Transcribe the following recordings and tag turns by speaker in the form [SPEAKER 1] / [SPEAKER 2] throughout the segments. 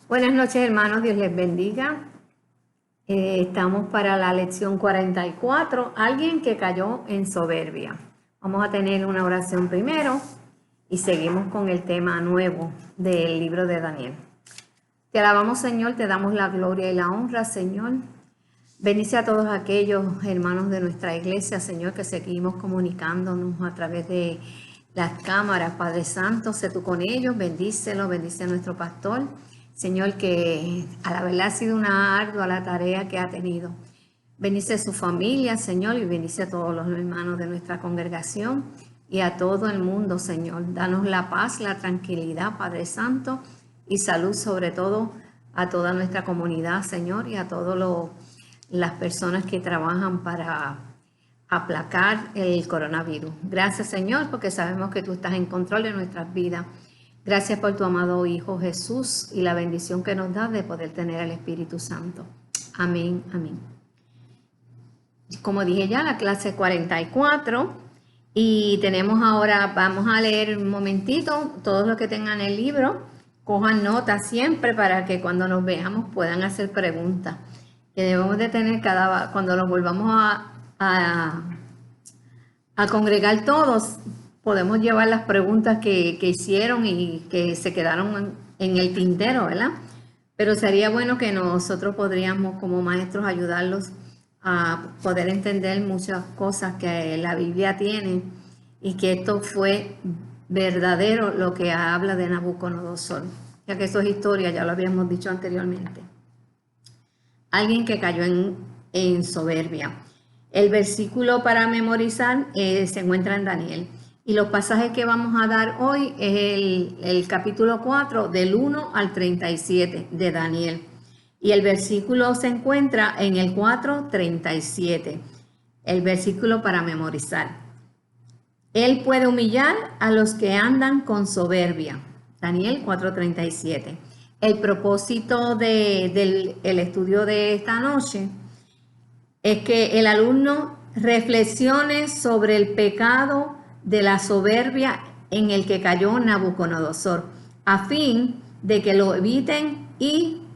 [SPEAKER 1] Buenas noches, hermanos, Dios les bendiga. Estamos para la lección 44, alguien que cayó en soberbia. Vamos a tener una oración primero y seguimos con el tema nuevo del libro de Daniel. Te alabamos, Señor, te damos la gloria y la honra, Señor. Bendice a todos aquellos hermanos de nuestra iglesia, Señor, que seguimos comunicándonos a través de las cámaras. Padre Santo, sé tú con ellos, bendícelo, bendice a nuestro pastor. Señor, que a la verdad ha sido una ardua la tarea que ha tenido. Bendice a su familia, Señor, y bendice a todos los hermanos de nuestra congregación y a todo el mundo, Señor. Danos la paz, la tranquilidad, Padre Santo, y salud sobre todo a toda nuestra comunidad, Señor, y a todas las personas que trabajan para aplacar el coronavirus. Gracias, Señor, porque sabemos que tú estás en control de nuestras vidas. Gracias por tu amado Hijo Jesús y la bendición que nos da de poder tener al Espíritu Santo. Amén, amén. Como dije ya, la clase 44 y tenemos ahora, vamos a leer un momentito, todos los que tengan el libro, cojan notas siempre para que cuando nos veamos puedan hacer preguntas que debemos de tener cuando nos volvamos a congregar todos. Podemos llevar las preguntas que hicieron y que se quedaron en el tintero, ¿verdad? Pero sería bueno que nosotros podríamos como maestros ayudarlos a poder entender muchas cosas que la Biblia tiene y que esto fue verdadero lo que habla de Nabucodonosor, ya que eso es historia, ya lo habíamos dicho anteriormente. Alguien que cayó en soberbia. El versículo para memorizar se encuentra en Daniel. Y los pasajes que vamos a dar hoy es el capítulo 4, del 1 al 37 de Daniel. Y el versículo se encuentra en el 4:37, el versículo para memorizar. Él puede humillar a los que andan con soberbia. Daniel 4:37. El propósito del estudio de esta noche es que el alumno reflexione sobre el pecado de la soberbia en el que cayó Nabucodonosor, a fin de que lo eviten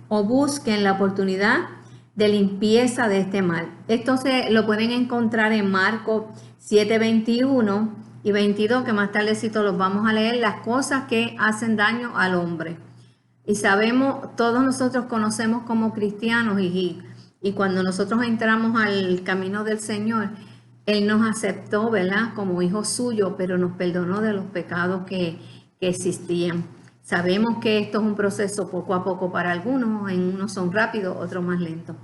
[SPEAKER 1] o busquen la oportunidad de limpieza de este mal. Esto lo pueden encontrar en Marcos 7:21 y 22, que más tardecito los vamos a leer, las cosas que hacen daño al hombre. Y sabemos, todos nosotros conocemos como cristianos y cuando nosotros entramos al camino del Señor, Él nos aceptó, ¿verdad?, como hijos suyos, pero nos perdonó de los pecados que existían. Sabemos que esto es un proceso poco a poco para algunos, en unos son rápidos, otros más lentos.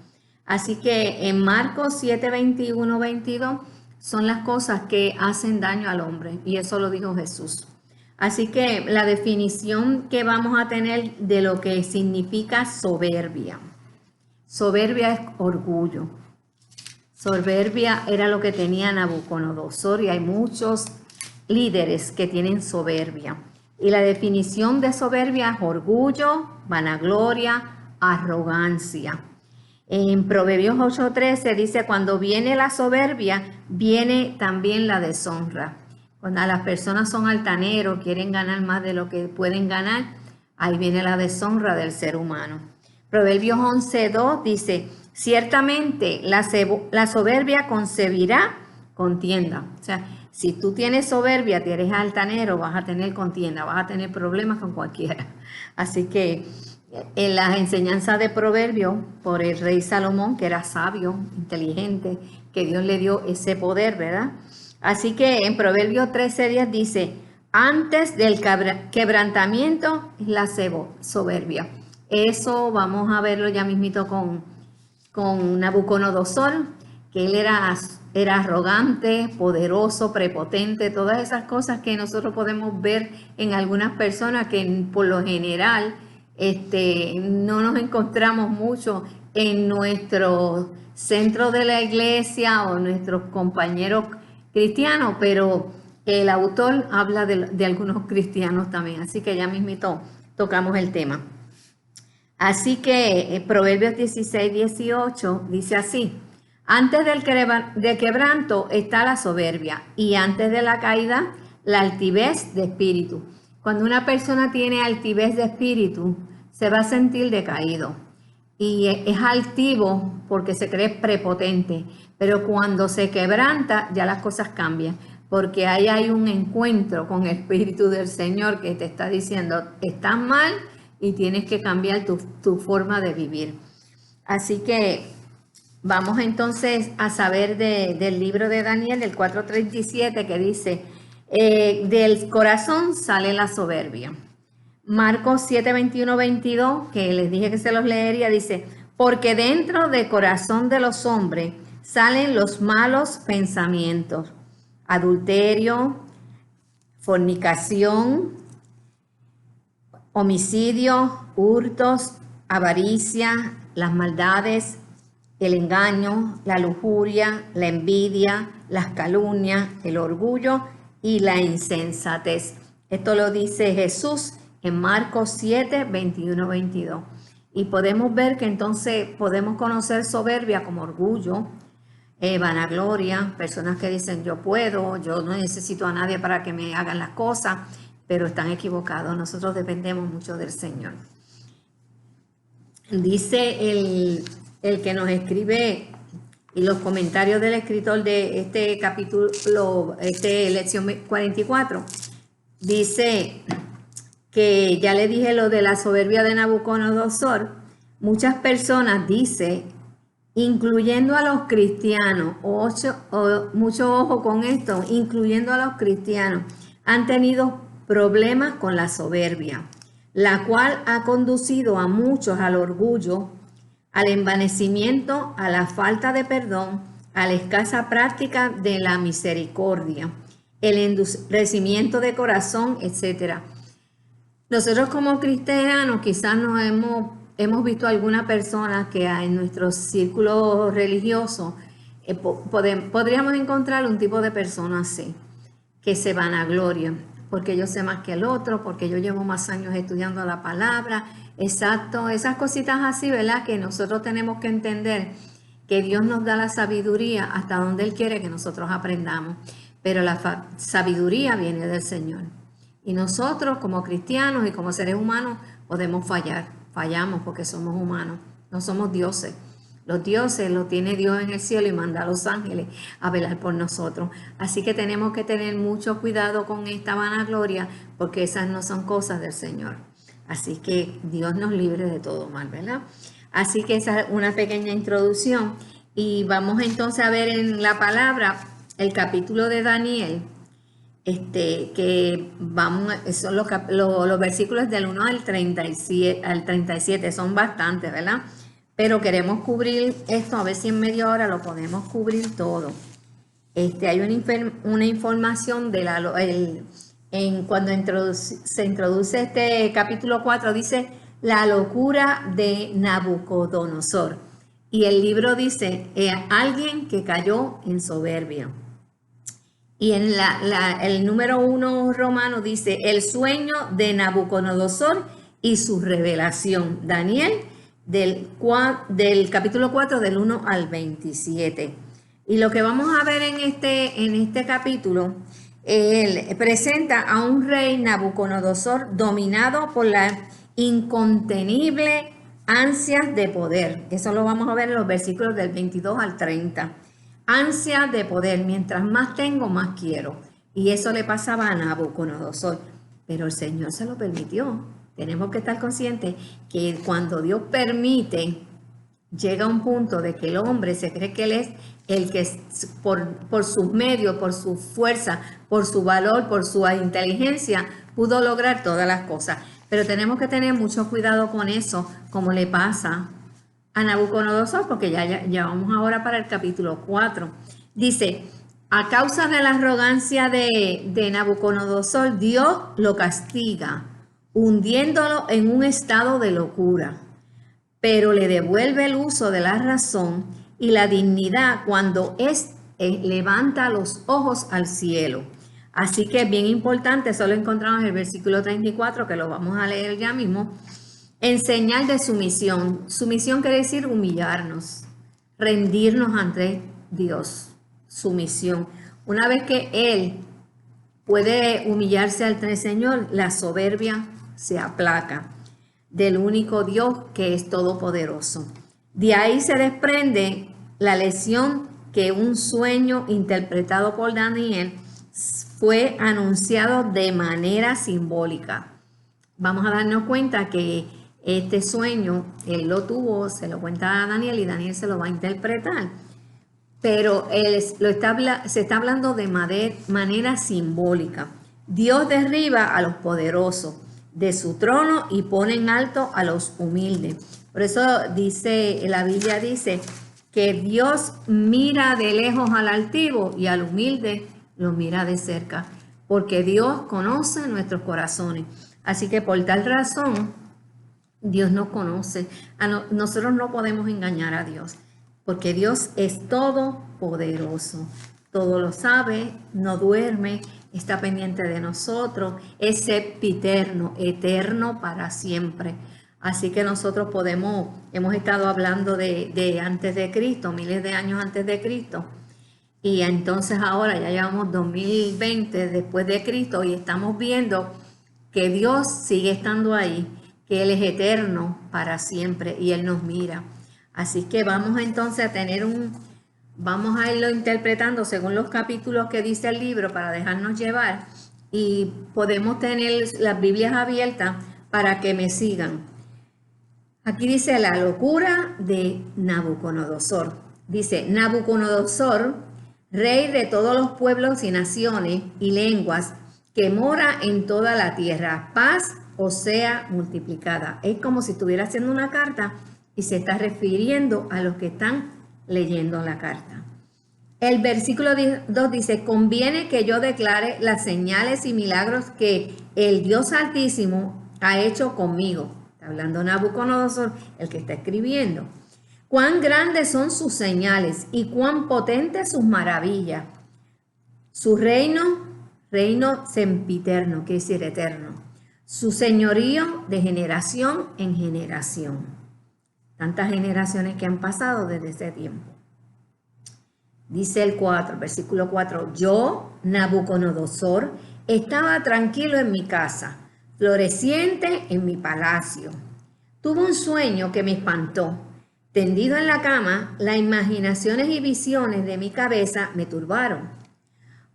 [SPEAKER 1] Así que en Marcos 7:21, 22 son las cosas que hacen daño al hombre, y eso lo dijo Jesús. Así que la definición que vamos a tener de lo que significa soberbia. Soberbia es orgullo. Soberbia era lo que tenía Nabucodonosor y hay muchos líderes que tienen soberbia. Y la definición de soberbia es orgullo, vanagloria, arrogancia. En Proverbios 8:13 dice, cuando viene la soberbia, viene también la deshonra. Cuando las personas son altaneros, quieren ganar más de lo que pueden ganar, ahí viene la deshonra del ser humano. Proverbios 11:2 dice, ciertamente la soberbia concebirá contienda. O sea, si tú tienes soberbia, si eres altanero, vas a tener contienda, vas a tener problemas con cualquiera. Así que en las enseñanzas de Proverbios por el rey Salomón, que era sabio, inteligente, que Dios le dio ese poder, ¿verdad? Así que en Proverbios 13:10 dice, antes del quebrantamiento es la soberbia. Eso vamos a verlo ya mismito con Nabucodonosor, que él era arrogante, poderoso, prepotente, todas esas cosas que nosotros podemos ver en algunas personas que por lo general no nos encontramos mucho en nuestro centro de la iglesia o nuestros compañeros cristianos, pero el autor habla de algunos cristianos también, así que ya mismito tocamos el tema. Así que Proverbios 16:18 dice así, antes del quebranto está la soberbia y antes de la caída la altivez de espíritu. Cuando una persona tiene altivez de espíritu, se va a sentir decaído y es altivo porque se cree prepotente, pero cuando se quebranta ya las cosas cambian, porque ahí hay un encuentro con el Espíritu del Señor que te está diciendo, estás mal y tienes que cambiar tu forma de vivir. Así que vamos entonces a saber del libro de Daniel, del 4:37, que dice, del corazón sale la soberbia. Marcos 7, 21, 22, que les dije que se los leería, dice, porque dentro del corazón de los hombres salen los malos pensamientos, adulterio, fornicación, homicidio, hurtos, avaricia, las maldades, el engaño, la lujuria, la envidia, las calumnias, el orgullo y la insensatez. Esto lo dice Jesús en Marcos 7, 21, 22. Y podemos ver que entonces podemos conocer soberbia como orgullo, vanagloria, personas que dicen yo puedo, yo no necesito a nadie para que me hagan las cosas, pero están equivocados. Nosotros dependemos mucho del Señor. Dice el que nos escribe y los comentarios del escritor de este capítulo, lección 44, dice que ya le dije lo de la soberbia de Nabucodonosor. Muchas personas, dice, incluyendo a los cristianos, mucho ojo con esto, incluyendo a los cristianos, han tenido problemas con la soberbia, la cual ha conducido a muchos al orgullo, al envanecimiento, a la falta de perdón, a la escasa práctica de la misericordia, el endurecimiento de corazón, etc. Nosotros como cristianos quizás nos hemos visto alguna persona que en nuestro círculo religioso podríamos encontrar un tipo de persona así, que se vanagloria, porque yo sé más que el otro, porque yo llevo más años estudiando la palabra. Exacto, esas cositas así, ¿verdad? Que nosotros tenemos que entender que Dios nos da la sabiduría hasta donde Él quiere que nosotros aprendamos, pero la sabiduría viene del Señor. Y nosotros como cristianos y como seres humanos podemos fallar, fallamos porque somos humanos, no somos dioses. Los dioses los tiene Dios en el cielo y manda a los ángeles a velar por nosotros. Así que tenemos que tener mucho cuidado con esta vanagloria porque esas no son cosas del Señor. Así que Dios nos libre de todo mal, ¿verdad? Así que esa es una pequeña introducción. Y vamos entonces a ver en la palabra el capítulo de Daniel, que vamos, son los versículos del 1 al 37, son bastantes, ¿verdad? Pero queremos cubrir esto, a ver si en media hora lo podemos cubrir todo. Hay una información de cuando se introduce este capítulo 4, dice la locura de Nabucodonosor. Y el libro dice, alguien que cayó en soberbia. Y en el número 1 romano dice, el sueño de Nabucodonosor y su revelación. Daniel, del capítulo 4, del 1 al 27. Y lo que vamos a ver en este capítulo, él presenta a un rey Nabucodonosor dominado por la incontenible ansias de poder. Eso lo vamos a ver en los versículos del 22 al 30. Ansia de poder, mientras más tengo, más quiero. Y eso le pasaba a Nabucodonosor. Pero el Señor se lo permitió. Tenemos que estar conscientes que cuando Dios permite, llega un punto de que el hombre se cree que Él es el que por sus medios, por su fuerza, por su valor, por su inteligencia, pudo lograr todas las cosas. Pero tenemos que tener mucho cuidado con eso, como le pasa a Nabucodonosor, porque ya vamos ahora para el capítulo 4. Dice, a causa de la arrogancia de Nabucodonosor, Dios lo castiga, hundiéndolo en un estado de locura, pero le devuelve el uso de la razón y la dignidad cuando levanta los ojos al cielo. Así que es bien importante, eso lo encontramos en el versículo 34, que lo vamos a leer ya mismo. En señal de sumisión. Sumisión quiere decir humillarnos, rendirnos ante Dios. Sumisión. Una vez que Él puede humillarse ante el Señor, la soberbia se aplaca. del único Dios que es todopoderoso. De ahí se desprende la lección que un sueño interpretado por Daniel fue anunciado de manera simbólica. Vamos a darnos cuenta que este sueño él lo tuvo, se lo cuenta a Daniel y Daniel se lo va a interpretar. Pero se está hablando de manera simbólica. Dios derriba a los poderosos de su trono y pone en alto a los humildes. Por eso la Biblia dice que Dios mira de lejos al altivo y al humilde lo mira de cerca, porque Dios conoce nuestros corazones. Así que por tal razón, Dios nos conoce. Nosotros no podemos engañar a Dios, porque Dios es todopoderoso. Todo lo sabe, no duerme, está pendiente de nosotros, es sempiterno, eterno para siempre. Así que nosotros hemos estado hablando de antes de Cristo, miles de años antes de Cristo. Y entonces ahora ya llevamos 2020 después de Cristo y estamos viendo que Dios sigue estando ahí, que Él es eterno para siempre y Él nos mira. Así que vamos entonces a vamos a irlo interpretando según los capítulos que dice el libro para dejarnos llevar y podemos tener las Biblias abiertas para que me sigan. Aquí dice la locura de Nabucodonosor. Dice, Nabucodonosor, rey de todos los pueblos y naciones y lenguas, que mora en toda la tierra, paz o sea multiplicada. Es como si estuviera haciendo una carta y se está refiriendo a los que están leyendo la carta. El versículo 2 dice, conviene que yo declare las señales y milagros que el Dios Altísimo ha hecho conmigo. Está hablando Nabucodonosor, el que está escribiendo. Cuán grandes son sus señales y cuán potentes sus maravillas. Su reino sempiterno, quiere decir eterno. Su señorío de generación en generación. Tantas generaciones que han pasado desde ese tiempo. Dice el versículo 4, yo, Nabucodonosor, estaba tranquilo en mi casa, floreciente en mi palacio. Tuve un sueño que me espantó. Tendido en la cama, las imaginaciones y visiones de mi cabeza me turbaron.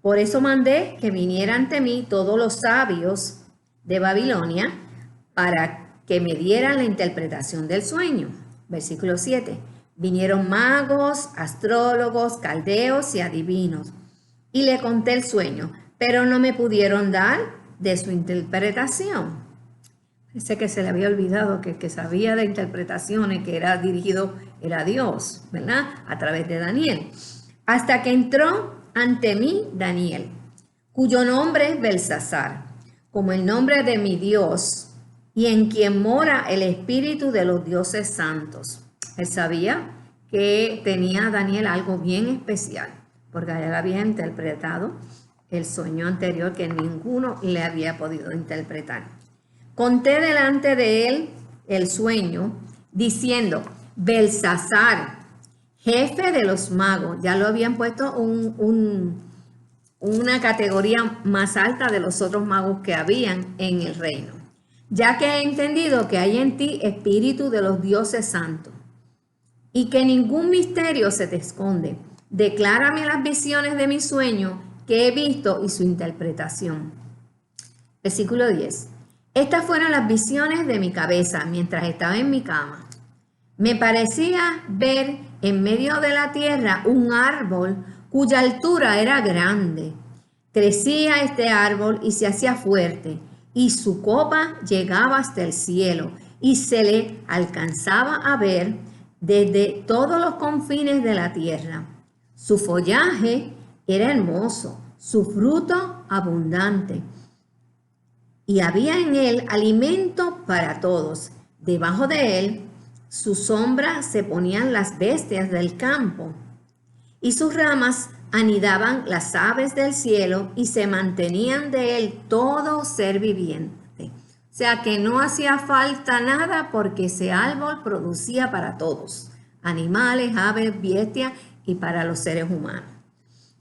[SPEAKER 1] Por eso mandé que vinieran ante mí todos los sabios de Babilonia para que me dieran la interpretación del sueño. Versículo 7. Vinieron magos, astrólogos, caldeos y adivinos. Y le conté el sueño, pero no me pudieron dar de su interpretación. Parece que se le había olvidado que el que sabía de interpretaciones, que era dirigido, era Dios, ¿verdad? A través de Daniel. Hasta que entró ante mí Daniel, cuyo nombre es Belsasar, como el nombre de mi Dios, y en quien mora el espíritu de los dioses santos. Él sabía que tenía Daniel algo bien especial, porque él había interpretado el sueño anterior que ninguno le había podido interpretar. Conté delante de él el sueño, diciendo, Belsasar, jefe de los magos. Ya lo habían puesto una categoría más alta de los otros magos que habían en el reino. Ya que he entendido que hay en ti espíritu de los dioses santos y que ningún misterio se te esconde. Declárame las visiones de mi sueño que he visto y su interpretación. Versículo 10. Estas fueron las visiones de mi cabeza mientras estaba en mi cama. Me parecía ver en medio de la tierra un árbol cuya altura era grande. Crecía este árbol y se hacía fuerte, y su copa llegaba hasta el cielo, y se le alcanzaba a ver desde todos los confines de la tierra. Su follaje era hermoso, su fruto abundante, y había en él alimento para todos. Debajo de él, su sombra se ponían las bestias del campo, y sus ramas anidaban las aves del cielo, y se mantenían de él todo ser viviente. O sea que no hacía falta nada porque ese árbol producía para todos, animales, aves, bestias y para los seres humanos.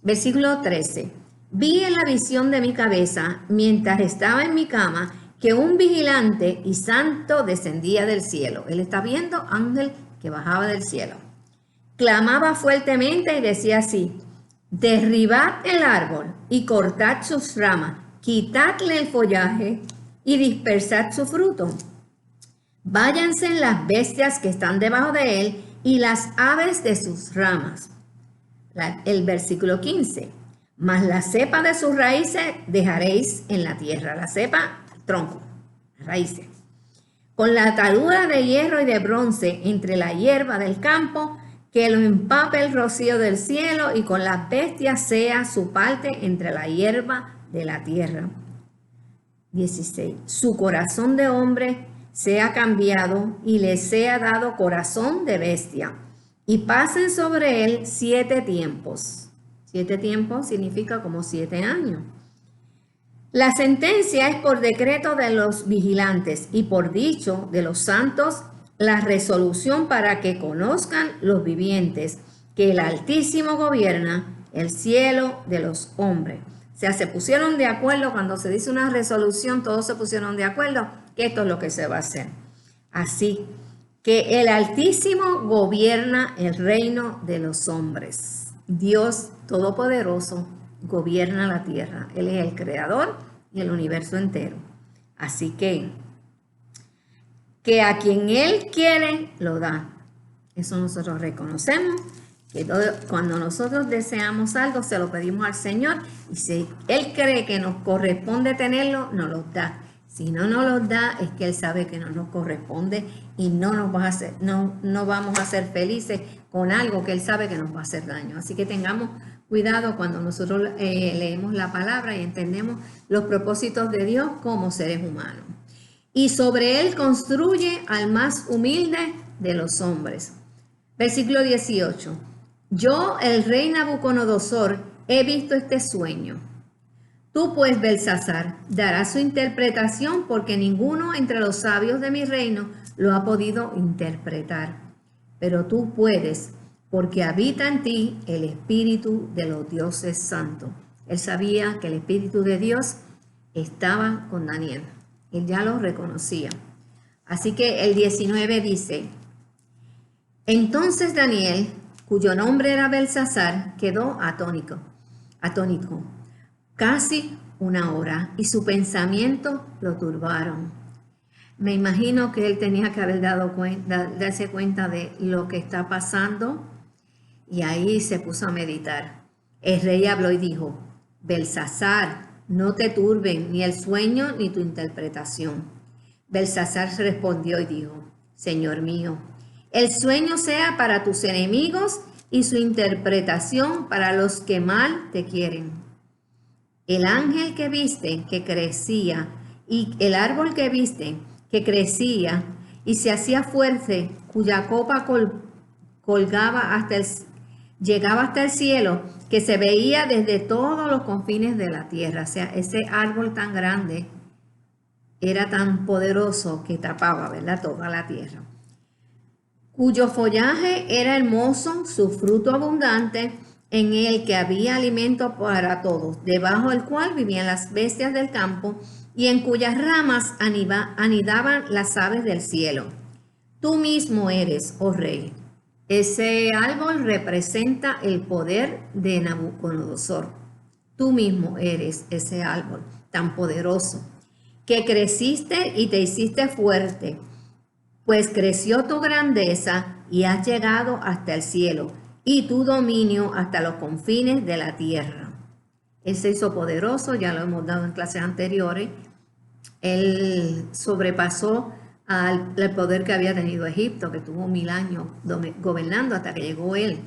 [SPEAKER 1] Versículo 13. Vi en la visión de mi cabeza mientras estaba en mi cama que un vigilante y santo descendía del cielo. Él está viendo ángel que bajaba del cielo. Clamaba fuertemente y decía así: derribad el árbol y cortad sus ramas, quitadle el follaje y dispersad su fruto. Váyanse las bestias que están debajo de él y las aves de sus ramas. El versículo 15. Mas la cepa de sus raíces dejaréis en la tierra. La cepa, el tronco, las raíces. Con la atadura de hierro y de bronce entre la hierba del campo, que lo empape el rocío del cielo, y con las bestias sea su parte entre la hierba de la tierra. 16. Su corazón de hombre sea cambiado y le sea dado corazón de bestia, y pasen sobre él 7 tiempos. 7 tiempos significa como 7 años. La sentencia es por decreto de los vigilantes y por dicho de los santos, la resolución para que conozcan los vivientes que el Altísimo gobierna el cielo de los hombres. O sea, se pusieron de acuerdo. Cuando se dice una resolución, todos se pusieron de acuerdo que esto es lo que se va a hacer. Así que el Altísimo gobierna el reino de los hombres. Dios Todopoderoso gobierna la tierra. Él es el creador y el universo entero. Así que a quien Él quiere, lo da. Eso nosotros reconocemos, que cuando nosotros deseamos algo, se lo pedimos al Señor, y si Él cree que nos corresponde tenerlo, nos lo da. Si no nos lo da, es que Él sabe que no nos corresponde y no vamos a ser felices con algo que Él sabe que nos va a hacer daño. Así que tengamos cuidado cuando nosotros leemos la palabra y entendemos los propósitos de Dios como seres humanos. Y sobre él construye al más humilde de los hombres. Versículo 18. Yo, el rey Nabucodonosor, he visto este sueño. Tú pues, Belsasar, darás su interpretación, porque ninguno entre los sabios de mi reino lo ha podido interpretar. Pero tú puedes, porque habita en ti el espíritu de los dioses santos. Él sabía que el espíritu de Dios estaba con Daniel. Él ya lo reconocía. Así que el 19 dice: entonces Daniel, cuyo nombre era Belsasar, quedó atónito, casi una hora, y su pensamiento lo turbaron. Me imagino que él tenía que haber darse cuenta de lo que está pasando, y ahí se puso a meditar. El rey habló y dijo: Belsasar, no te turben ni el sueño ni tu interpretación. Belsasar respondió y dijo: Señor mío, el sueño sea para tus enemigos y su interpretación para los que mal te quieren. El ángel que viste que crecía, y el árbol que viste que crecía y se hacía fuerte, cuya copa llegaba hasta el cielo, que se veía desde todos los confines de la tierra. O sea, ese árbol tan grande era tan poderoso que tapaba, ¿verdad?, toda la tierra. Cuyo follaje era hermoso, su fruto abundante, en el que había alimento para todos, debajo del cual vivían las bestias del campo, y en cuyas ramas anidaban las aves del cielo. Tú mismo eres, oh rey. Ese árbol representa el poder de Nabucodonosor. Tú mismo eres ese árbol tan poderoso, que creciste y te hiciste fuerte, pues creció tu grandeza y has llegado hasta el cielo, y tu dominio hasta los confines de la tierra. Él se hizo poderoso, ya lo hemos dado en clases anteriores. Él sobrepasó al poder que había tenido Egipto, que tuvo 1000 años gobernando hasta que llegó él,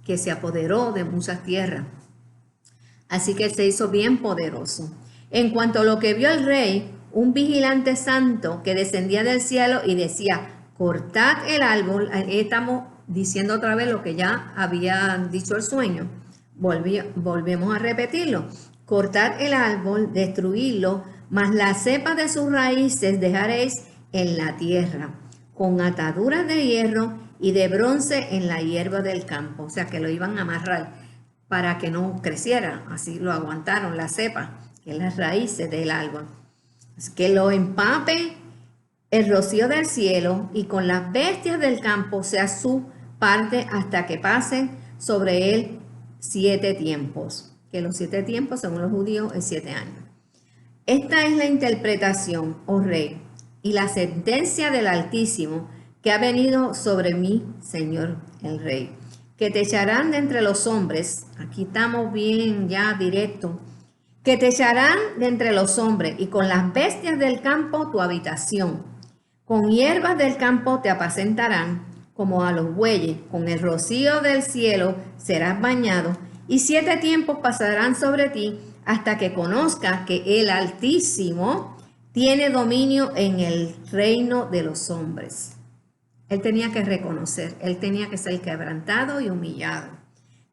[SPEAKER 1] que se apoderó de muchas tierras. Así que él se hizo bien poderoso. En cuanto a lo que vio el rey, un vigilante santo que descendía del cielo y decía: cortad el árbol. Estamos diciendo otra vez lo que ya había dicho el sueño. Volvemos a repetirlo. Cortad el árbol, destruidlo, mas la cepa de sus raíces dejaréis en la tierra, con ataduras de hierro y de bronce en la hierba del campo. O sea, que lo iban a amarrar para que no creciera. Así lo aguantaron, la cepa, que es las raíces del árbol. que lo empape el rocío del cielo y con las bestias del campo sea su parte hasta que pasen sobre él 7 tiempos. Que los 7 tiempos, según los judíos, es 7 años. Esta es la interpretación, oh rey, y la sentencia del Altísimo que ha venido sobre mí, Señor el Rey, que te echarán de entre los hombres, aquí estamos bien ya directo, que te echarán de entre los hombres y con las bestias del campo tu habitación, con hierbas del campo te apacentarán como a los bueyes, con el rocío del cielo serás bañado y 7 tiempos pasarán sobre ti hasta que conozcas que el Altísimo tiene dominio en el reino de los hombres. Él tenía que reconocer, él tenía que ser quebrantado y humillado,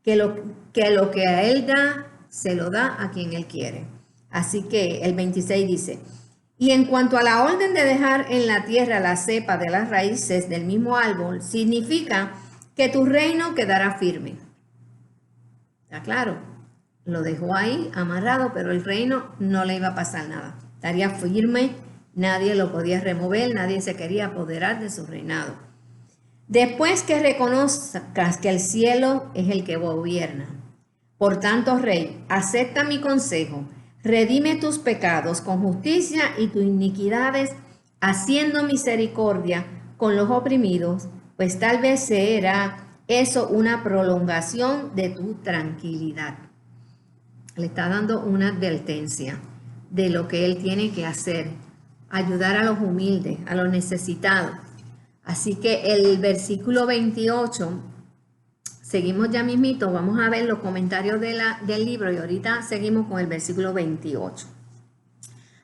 [SPEAKER 1] que lo que a él da, se lo da a quien él quiere. Así que el 26 dice, y en cuanto a la orden de dejar en la tierra la cepa de las raíces del mismo árbol, significa que tu reino quedará firme. ¿Está claro? Lo dejó ahí amarrado, pero el reino no le iba a pasar nada. Estaría firme, nadie lo podía remover, nadie se quería apoderar de su reinado. Después que reconozcas que el cielo es el que gobierna. Por tanto, rey, acepta mi consejo, redime tus pecados con justicia y tus iniquidades, haciendo misericordia con los oprimidos, pues tal vez será eso una prolongación de tu tranquilidad. Le está dando una advertencia de lo que él tiene que hacer, ayudar a los humildes, a los necesitados. Así que el versículo 28, seguimos ya mismito, vamos a ver los comentarios del libro y ahorita seguimos con el versículo 28.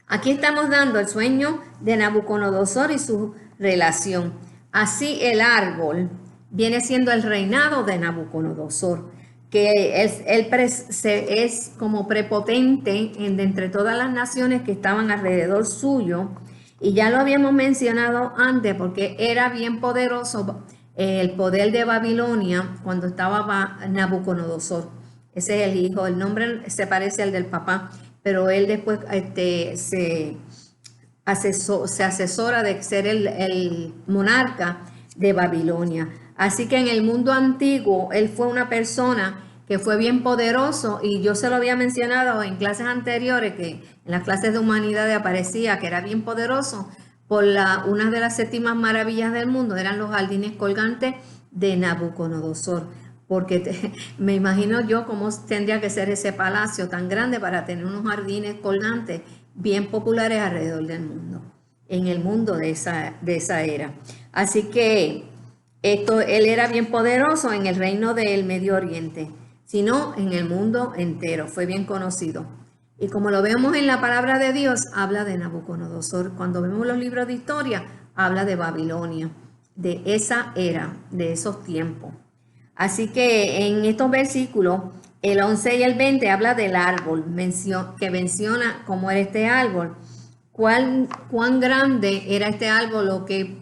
[SPEAKER 1] Aquí estamos dando el sueño de Nabucodonosor y su relación. Así el árbol viene siendo el reinado de Nabucodonosor, que es como prepotente entre todas las naciones que estaban alrededor suyo, y ya lo habíamos mencionado antes porque era bien poderoso el poder de Babilonia cuando estaba Nabucodonosor. Ese es el hijo, el nombre se parece al del papá, pero él después se asesora de ser el monarca de Babilonia. Así que en el mundo antiguo, él fue una persona que fue bien poderoso y yo se lo había mencionado en clases anteriores, que en las clases de humanidades aparecía que era bien poderoso por una de las 7 maravillas del mundo, eran los jardines colgantes de Nabucodonosor, porque me imagino yo cómo tendría que ser ese palacio tan grande para tener unos jardines colgantes bien populares alrededor del mundo, en el mundo de esa era. Así que él era bien poderoso en el reino del Medio Oriente, sino en el mundo entero, fue bien conocido. Y como lo vemos en la palabra de Dios, habla de Nabucodonosor. Cuando vemos los libros de historia, habla de Babilonia, de esa era, de esos tiempos. Así que en estos versículos, el 11 y el 20 habla del árbol, que menciona cómo era este árbol, cuán grande era este árbol, lo que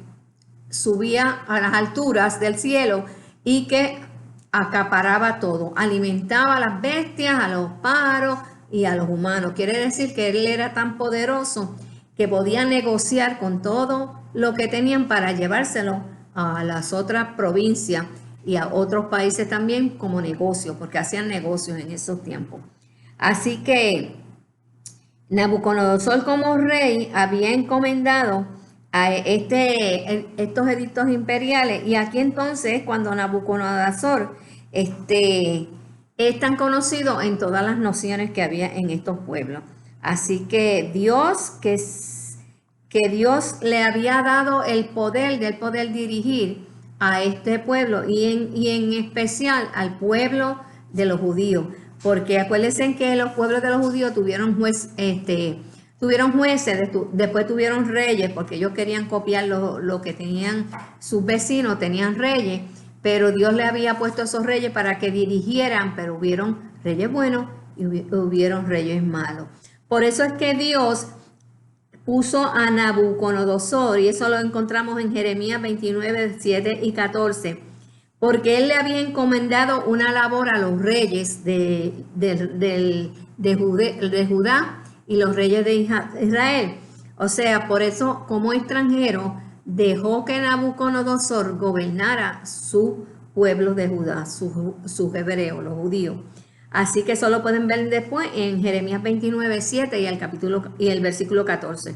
[SPEAKER 1] subía a las alturas del cielo y que acaparaba todo, alimentaba a las bestias, a los pájaros y a los humanos. Quiere decir que él era tan poderoso que podía negociar con todo lo que tenían para llevárselo a las otras provincias y a otros países también como negocio, porque hacían negocios en esos tiempos. Así que Nabucodonosor como rey había encomendado a estos edictos imperiales, y aquí entonces cuando Nabucodonosor es tan conocido en todas las naciones que había en estos pueblos. Así que Dios le había dado el poder dirigir a este pueblo y en especial al pueblo de los judíos, porque acuérdense que los pueblos de los judíos tuvieron jueces, después tuvieron reyes, porque ellos querían copiar lo que tenían sus vecinos, tenían reyes, pero Dios le había puesto esos reyes para que dirigieran, pero hubieron reyes buenos y hubieron reyes malos. Por eso es que Dios puso a Nabucodonosor, y eso lo encontramos en Jeremías 29, 7 y 14, porque él le había encomendado una labor a los reyes de Judá y los reyes de Israel, O sea, por eso como extranjero dejó que Nabucodonosor gobernara su pueblo de Judá, sus hebreos, los judíos. Así que eso lo pueden ver después en Jeremías 29:7 y el versículo 14.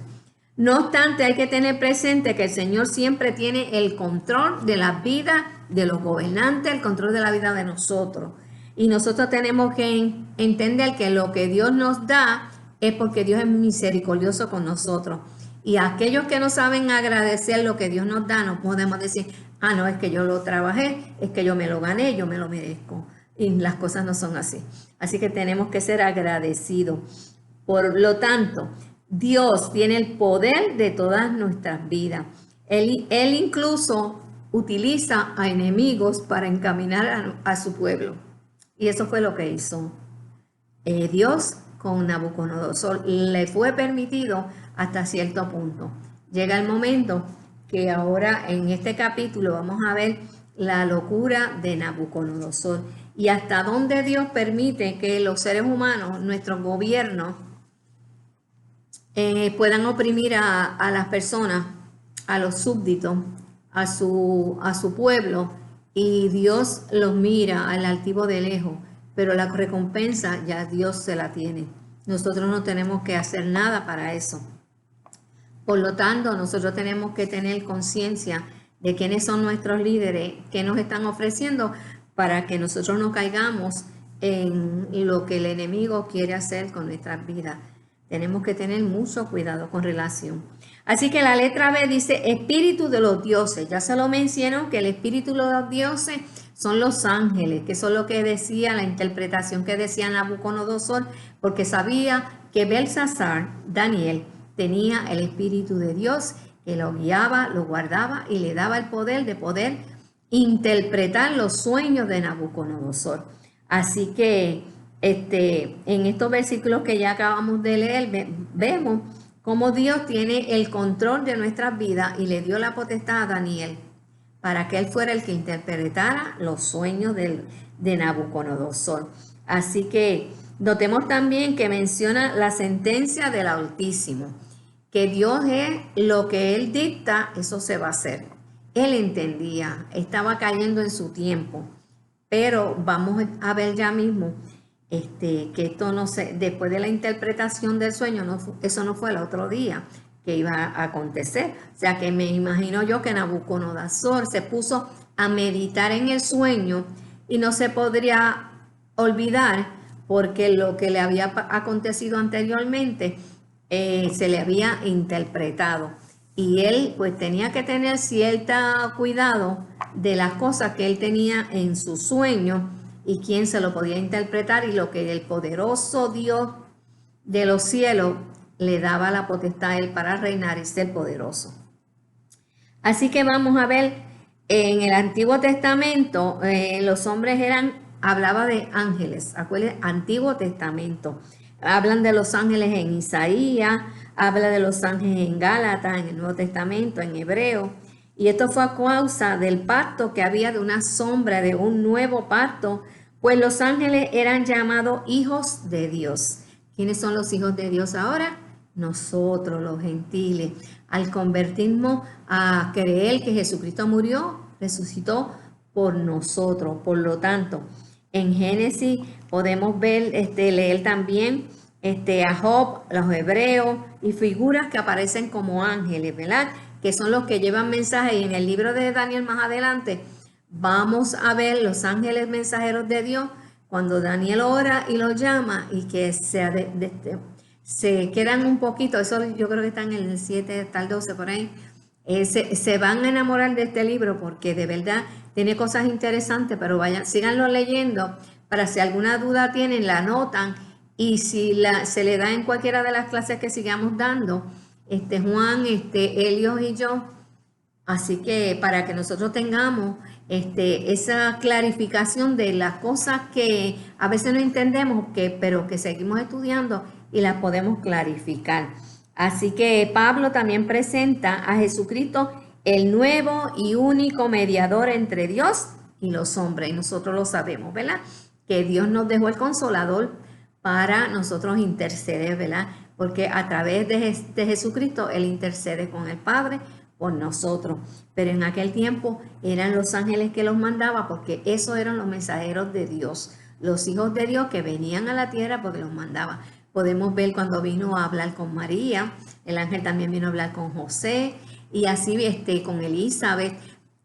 [SPEAKER 1] No obstante, hay que tener presente que el Señor siempre tiene el control de la vida de los gobernantes, el control de la vida de nosotros. Y nosotros tenemos que entender que lo que Dios nos da es porque Dios es misericordioso con nosotros. Y aquellos que no saben agradecer lo que Dios nos da, no podemos decir, ah, no, es que yo lo trabajé, es que yo me lo gané, yo me lo merezco. Y las cosas no son así. Así que tenemos que ser agradecidos. Por lo tanto, Dios tiene el poder de todas nuestras vidas. Él incluso utiliza a enemigos para encaminar a su pueblo. Y eso fue lo que hizo Dios con Nabucodonosor. Le fue permitido hasta cierto punto. Llega el momento que ahora en este capítulo vamos a ver la locura de Nabucodonosor y hasta dónde Dios permite que los seres humanos, nuestros gobiernos, puedan oprimir a las personas, a los súbditos, a su pueblo, y Dios los mira al altivo de lejos, pero la recompensa ya Dios se la tiene. Nosotros no tenemos que hacer nada para eso. Por lo tanto, nosotros tenemos que tener conciencia de quiénes son nuestros líderes, qué nos están ofreciendo para que nosotros no caigamos en lo que el enemigo quiere hacer con nuestras vidas. Tenemos que tener mucho cuidado con relación. Así que la letra B dice espíritu de los dioses. Ya se lo mencionó que el espíritu de los dioses son los ángeles, que eso es lo que decía, la interpretación que decía Nabucodonosor, porque sabía que Belsasar, Daniel, tenía el espíritu de Dios que lo guiaba, lo guardaba y le daba el poder de poder interpretar los sueños de Nabucodonosor. Así que en estos versículos que ya acabamos de leer, vemos cómo Dios tiene el control de nuestras vidas y le dio la potestad a Daniel para que él fuera el que interpretara los sueños de Nabucodonosor. Así que notemos también que menciona la sentencia del Altísimo, que Dios es lo que Él dicta, eso se va a hacer. Él entendía, estaba cayendo en su tiempo, pero vamos a ver ya mismo que esto no se, después de la interpretación del sueño, eso no fue el otro día que iba a acontecer. O sea que me imagino yo que Nabucodonosor se puso a meditar en el sueño y no se podría olvidar porque lo que le había acontecido anteriormente se le había interpretado. Y él pues tenía que tener cierto cuidado de las cosas que él tenía en su sueño y quién se lo podía interpretar y lo que el poderoso Dios de los cielos le daba la potestad a él para reinar y ser poderoso. Así que vamos a ver, en el Antiguo Testamento los hombres hablaba de ángeles, acuérdense, Antiguo Testamento. Hablan de los ángeles en Isaías, habla de los ángeles en Gálatas, en el Nuevo Testamento, en Hebreo. Y esto fue a causa del pacto que había de una sombra de un nuevo pacto, pues los ángeles eran llamados hijos de Dios. ¿Quiénes son los hijos de Dios ahora? Nosotros, los gentiles. Al convertirnos a creer que Jesucristo murió, resucitó por nosotros. Por lo tanto, en Génesis podemos ver, leer también a Job, los hebreos y figuras que aparecen como ángeles, ¿verdad? Que son los que llevan mensajes. Y en el libro de Daniel más adelante vamos a ver los ángeles mensajeros de Dios cuando Daniel ora y los llama y que se quedan un poquito, eso yo creo que están en el 7 hasta el 12 por ahí, se van a enamorar de este libro porque de verdad tiene cosas interesantes, pero síganlo leyendo para si alguna duda tienen, la anotan y si se le da en cualquiera de las clases que sigamos dando, Juan, Helios y yo, así que para que nosotros tengamos esa clarificación de las cosas que a veces no entendemos, pero que seguimos estudiando y las podemos clarificar. Así que Pablo también presenta a Jesucristo el nuevo y único mediador entre Dios y los hombres. Y nosotros lo sabemos, ¿verdad? Que Dios nos dejó el Consolador para nosotros interceder, ¿verdad? porque a través de Jesucristo Él intercede con el Padre por nosotros. Pero en aquel tiempo eran los ángeles que los mandaba, porque esos eran los mensajeros de Dios, los hijos de Dios que venían a la tierra porque los mandaba. Podemos ver cuando vino a hablar con María, el ángel también vino a hablar con José, y así con Elizabeth,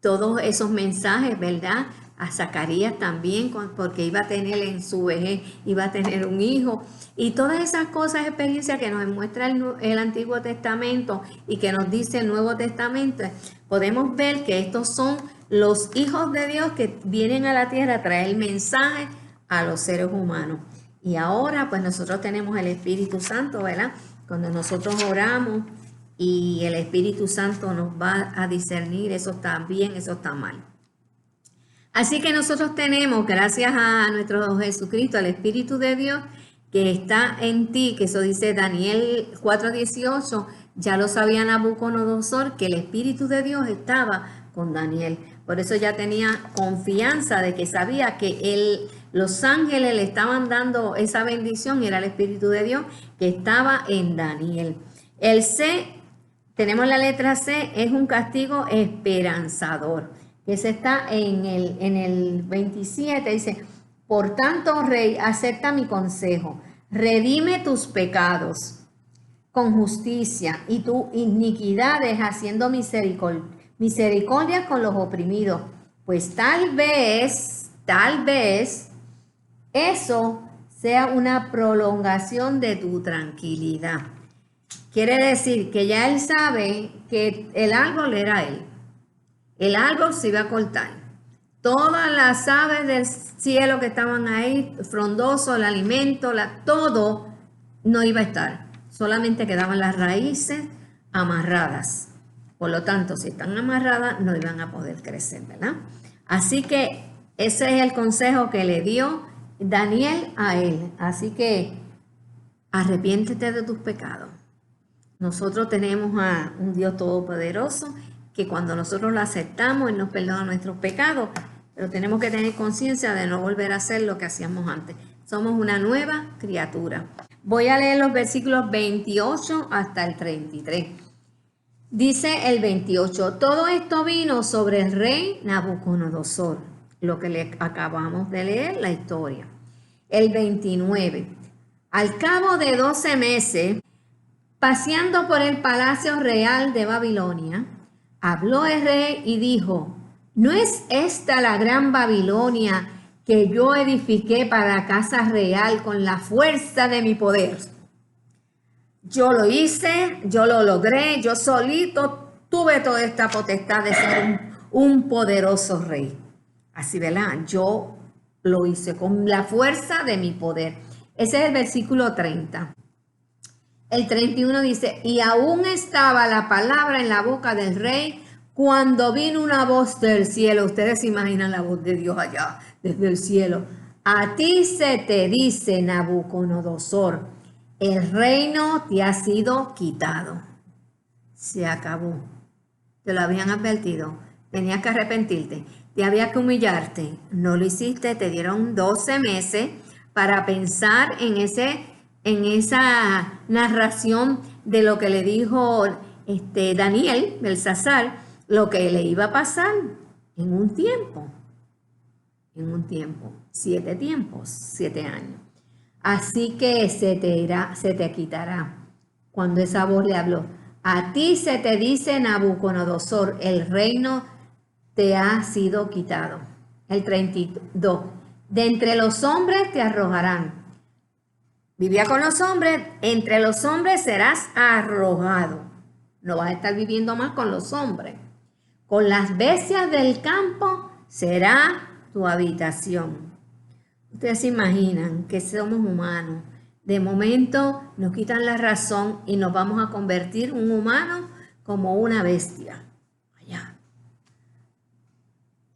[SPEAKER 1] todos esos mensajes, ¿verdad? A Zacarías también, porque iba a tener en su vejez, iba a tener un hijo. Y todas esas cosas, experiencias que nos muestra el Antiguo Testamento y que nos dice el Nuevo Testamento, podemos ver que estos son los hijos de Dios que vienen a la tierra a traer el mensaje a los seres humanos. Y ahora pues nosotros tenemos el Espíritu Santo, ¿verdad? Cuando nosotros oramos y el Espíritu Santo nos va a discernir, eso está bien, eso está mal. Así que nosotros tenemos, gracias a nuestro Jesucristo, el Espíritu de Dios que está en ti, que eso dice Daniel 4:18, ya lo sabía Nabucodonosor, que el Espíritu de Dios estaba con Daniel. Por eso ya tenía confianza de que sabía que los ángeles le estaban dando esa bendición, y era el Espíritu de Dios que estaba en Daniel. El C, tenemos la letra C, es un castigo esperanzador. Ese está en el 27, dice: por tanto, rey, acepta mi consejo, redime tus pecados con justicia y tus iniquidades haciendo misericordia con los oprimidos, pues tal vez eso sea una prolongación de tu tranquilidad. Quiere decir que ya él sabe que el árbol era él. El árbol se iba a cortar. Todas las aves del cielo que estaban ahí, frondoso, el alimento, todo no iba a estar. Solamente quedaban las raíces amarradas. Por lo tanto, si están amarradas, no iban a poder crecer, ¿verdad? Así que ese es el consejo que le dio Daniel a él. Así que arrepiéntete de tus pecados. Nosotros tenemos a un Dios todopoderoso que cuando nosotros lo aceptamos, Él nos perdona nuestros pecados, pero tenemos que tener conciencia de no volver a hacer lo que hacíamos antes. Somos una nueva criatura. Voy a leer los versículos 28 hasta el 33. Dice el 28, todo esto vino sobre el rey Nabucodonosor, lo que le acabamos de leer, la historia. El 29, al cabo de 12 meses, paseando por el palacio real de Babilonia, habló el rey y dijo: ¿no es esta la gran Babilonia que yo edifiqué para la casa real con la fuerza de mi poder? Yo lo hice, yo lo logré, yo solito tuve toda esta potestad de ser un poderoso rey. Así, ¿verdad? Yo lo hice con la fuerza de mi poder. Ese es el versículo 30. El 31 dice: y aún estaba la palabra en la boca del rey cuando vino una voz del cielo. Ustedes se imaginan la voz de Dios allá, desde el cielo. A ti se te dice, Nabucodonosor, el reino te ha sido quitado. Se acabó. Te lo habían advertido. Tenías que arrepentirte. Te había que humillarte. No lo hiciste. Te dieron 12 meses para pensar en esa narración de lo que le dijo Daniel, Belsasar, lo que le iba a pasar en un tiempo, 7 tiempos, 7 años. Así que se te quitará. Cuando esa voz le habló, a ti se te dice, Nabucodonosor, el reino te ha sido quitado. El 32, de entre los hombres te arrojarán. Vivía con los hombres, entre los hombres serás arrojado. No vas a estar viviendo más con los hombres. Con las bestias del campo será tu habitación. Ustedes se imaginan que somos humanos. De momento nos quitan la razón y nos vamos a convertir un humano como una bestia. Allá.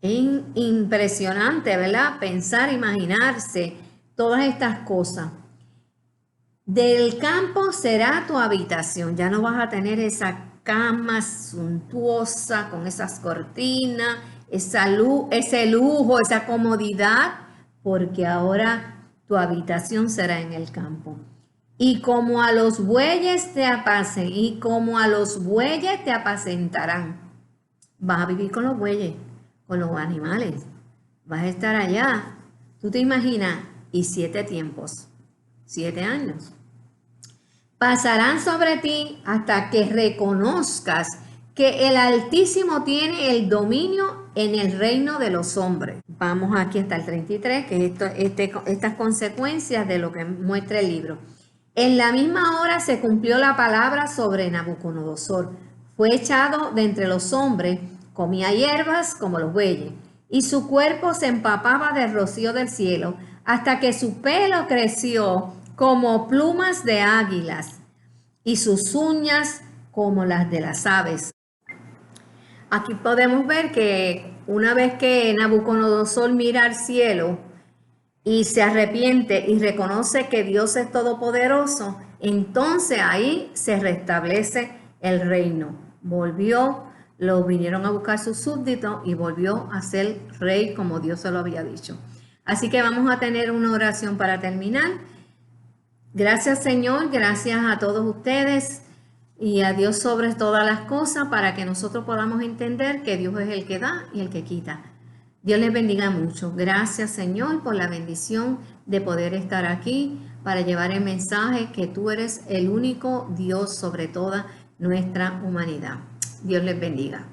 [SPEAKER 1] Es impresionante, ¿verdad? Pensar, imaginarse todas estas cosas. Del campo será tu habitación. Ya no vas a tener esa cama suntuosa con esas cortinas, ese lujo, esa comodidad, porque ahora tu habitación será en el campo. y como a los bueyes te apacentarán. Vas a vivir con los bueyes, con los animales. Vas a estar allá. ¿Tú te imaginas? Y 7 tiempos, 7 años. Pasarán sobre ti hasta que reconozcas que el Altísimo tiene el dominio en el reino de los hombres. Vamos aquí hasta el 33, que es estas consecuencias de lo que muestra el libro. En la misma hora se cumplió la palabra sobre Nabucodonosor. Fue echado de entre los hombres, comía hierbas como los bueyes, y su cuerpo se empapaba del rocío del cielo, hasta que su pelo creció como plumas de águilas, y sus uñas como las de las aves. Aquí podemos ver que una vez que Nabucodonosor mira al cielo y se arrepiente y reconoce que Dios es todopoderoso, entonces ahí se restablece el reino. Lo vinieron a buscar sus súbditos y volvió a ser rey como Dios se lo había dicho. Así que vamos a tener una oración para terminar. Gracias, Señor, gracias a todos ustedes y a Dios sobre todas las cosas para que nosotros podamos entender que Dios es el que da y el que quita. Dios les bendiga mucho. Gracias, Señor, por la bendición de poder estar aquí para llevar el mensaje que tú eres el único Dios sobre toda nuestra humanidad. Dios les bendiga.